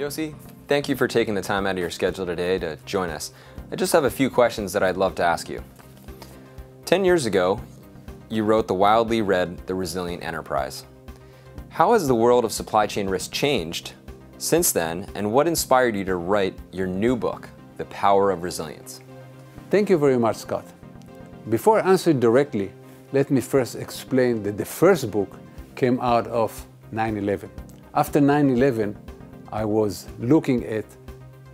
Yossi, thank you for taking the time out of your schedule today to join us. I just have a few questions that I'd love to ask you. 10 years ago, you wrote the wildly read The Resilient Enterprise. How has the world of supply chain risk changed since then, and what inspired you to write your new book, The Power of Resilience? Thank you very much, Scott. Before I answer directly, let me first explain that the first book came out of 9/11. After 9/11, I was looking at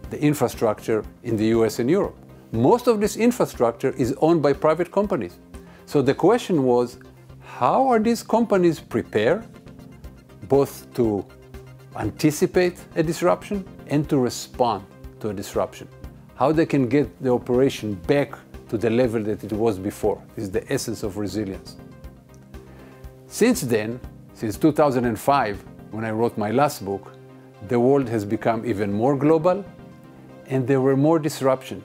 the infrastructure in the US and Europe. Most of this infrastructure is owned by private companies. So the question was, how are these companies prepared both to anticipate a disruption and to respond to a disruption? How they can get the operation back to the level that it was before. This is the essence of resilience. Since then, since 2005, when I wrote my last book, the world has become even more global and there were more disruption.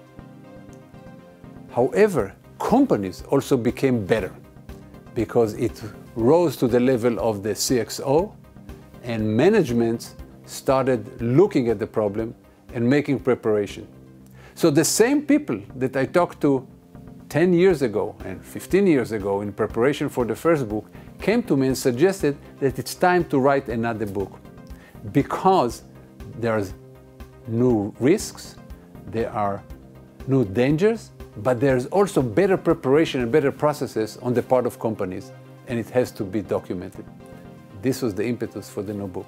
However, companies also became better because it rose to the level of the CXO and management started looking at the problem and making preparation. So the same people that I talked to 10 years ago and 15 years ago in preparation for the first book came to me and suggested that it's time to write another book because there's new risks, there are new dangers, but there's also better preparation and better processes on the part of companies, and it has to be documented. This was the impetus for the new book.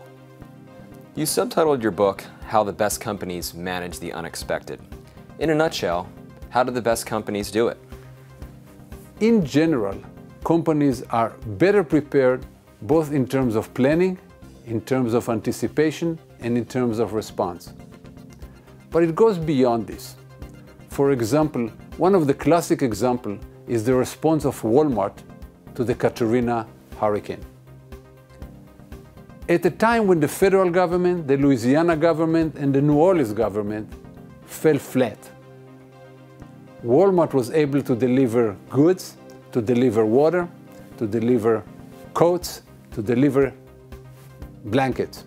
You subtitled your book, How the Best Companies Manage the Unexpected. In a nutshell, how do the best companies do it? In general, companies are better prepared both in terms of planning, in terms of anticipation, and in terms of response. But it goes beyond this. For example, one of the classic examples is the response of Walmart to the Katrina hurricane. At a time when the federal government, the Louisiana government, and the New Orleans government fell flat, Walmart was able to deliver goods, to deliver water, to deliver coats, to deliver blankets.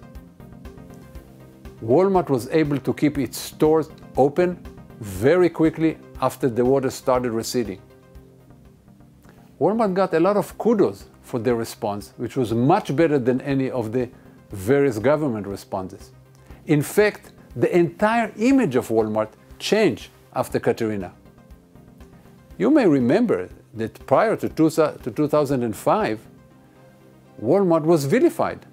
Walmart was able to keep its stores open very quickly after the water started receding. Walmart got a lot of kudos for their response, which was much better than any of the various government responses. In fact, the entire image of Walmart changed after Katrina. You may remember that prior to 2005, Walmart was vilified.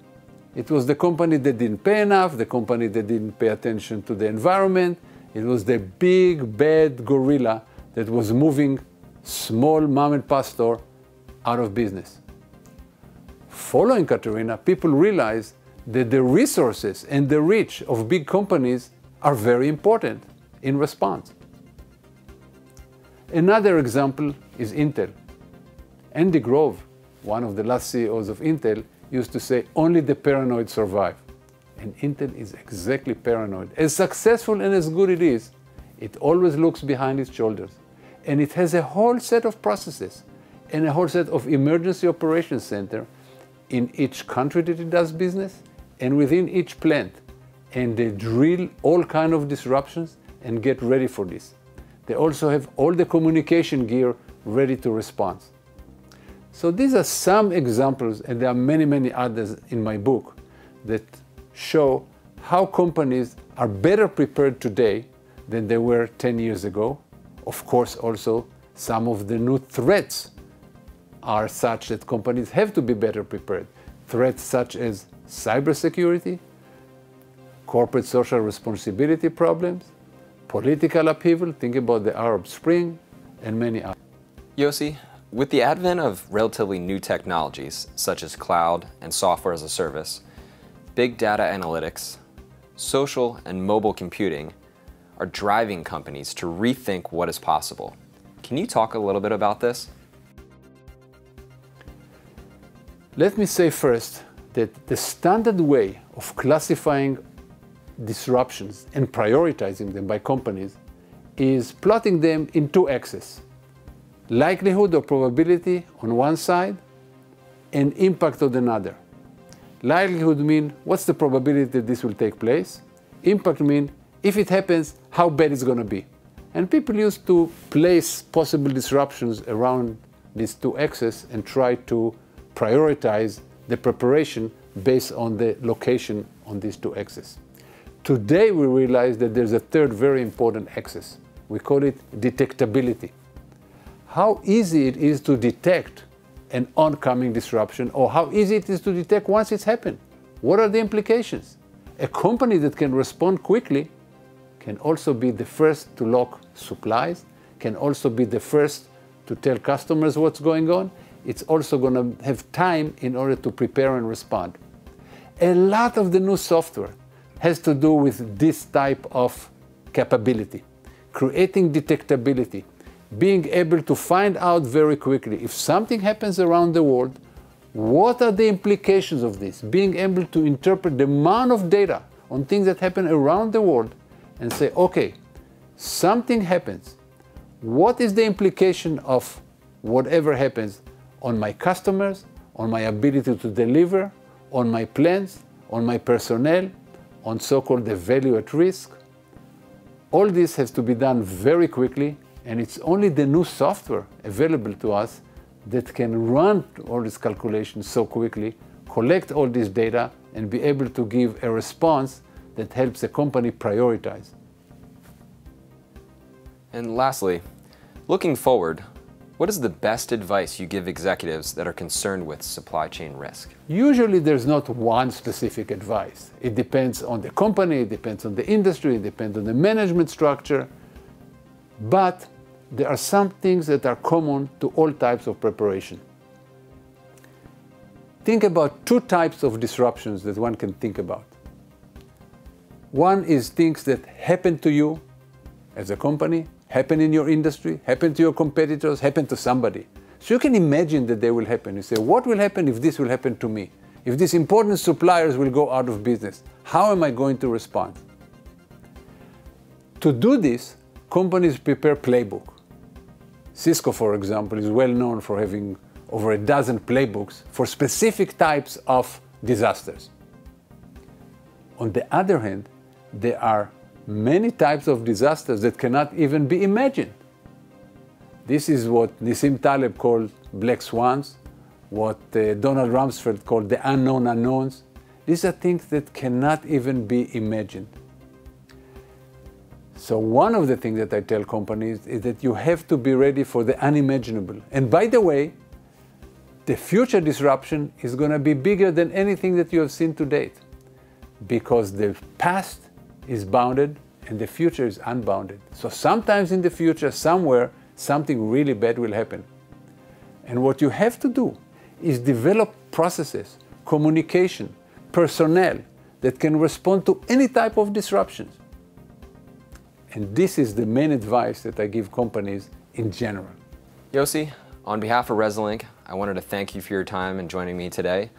It was the company that didn't pay enough, the company that didn't pay attention to the environment. It was the big, bad gorilla that was moving small mom-and-pop store out of business. Following Katrina, people realized that the resources and the reach of big companies are very important in response. Another example is Intel. Andy Grove, one of the last CEOs of Intel, used to say, only the paranoid survive. And Intel is exactly paranoid. As successful and as good it is, it always looks behind its shoulders. And it has a whole set of processes and a whole set of emergency operations center in each country that it does business and within each plant. And they drill all kinds of disruptions and get ready for this. They also have all the communication gear ready to respond. So these are some examples, and there are many, many others in my book that show how companies are better prepared today than they were 10 years ago. Of course, also, some of the new threats are such that companies have to be better prepared. Threats such as cybersecurity, corporate social responsibility problems, political upheaval, think about the Arab Spring, and many others. Yossi, with the advent of relatively new technologies, such as cloud and software as a service, big data analytics, social and mobile computing are driving companies to rethink what is possible. Can you talk a little bit about this? Let me say first that the standard way of classifying disruptions and prioritizing them by companies is plotting them in two axes. Likelihood or probability on one side and impact on another. Likelihood means what's the probability that this will take place, Impact means if it happens, how bad it's going to be. And people used to place possible disruptions around these two axes and try to prioritize the preparation based on the location on these two axes. Today we realize that there's a third very important axis. We call it detectability. How easy it is to detect an oncoming disruption, or how easy it is to detect once it's happened. What are the implications? A company that can respond quickly can also be the first to lock supplies, can also be the first to tell customers what's going on. It's also going to have time in order to prepare and respond. A lot of the new software has to do with this type of capability, creating detectability, being able to find out very quickly if something happens around the world, what are the implications of this, being able to interpret the amount of data on things that happen around the world and say, okay, something happens. What is the implication of whatever happens on my customers, on my ability to deliver, on my plans, on my personnel, on so-called the value at risk? All this has to be done very quickly, and it's only the new software available to us that can run all these calculations so quickly, collect all this data, and be able to give a response that helps the company prioritize. And lastly, looking forward, what is the best advice you give executives that are concerned with supply chain risk? Usually there's not one specific advice. It depends on the company, it depends on the industry, it depends on the management structure, but there are some things that are common to all types of preparation. Think about two types of disruptions that one can think about. One is things that happen to you as a company, happen in your industry, happen to your competitors, happen to somebody. So you can imagine that they will happen. You say, what will happen if this will happen to me? If these important suppliers will go out of business, how am I going to respond? To do this, companies prepare playbook. Cisco, for example, is well known for having over a dozen playbooks for specific types of disasters. On the other hand, there are many types of disasters that cannot even be imagined. This is what Nassim Taleb called black swans, what Donald Rumsfeld called the unknown unknowns. These are things that cannot even be imagined. So one of the things that I tell companies is that you have to be ready for the unimaginable. And by the way, the future disruption is going to be bigger than anything that you have seen to date, because the past is bounded and the future is unbounded. So sometimes in the future, somewhere, something really bad will happen. And what you have to do is develop processes, communication, personnel that can respond to any type of disruptions. And this is the main advice that I give companies in general. Yossi, on behalf of Resilinc, I wanted to thank you for your time and joining me today,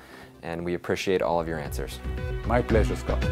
and we appreciate all of your answers. My pleasure, Scott.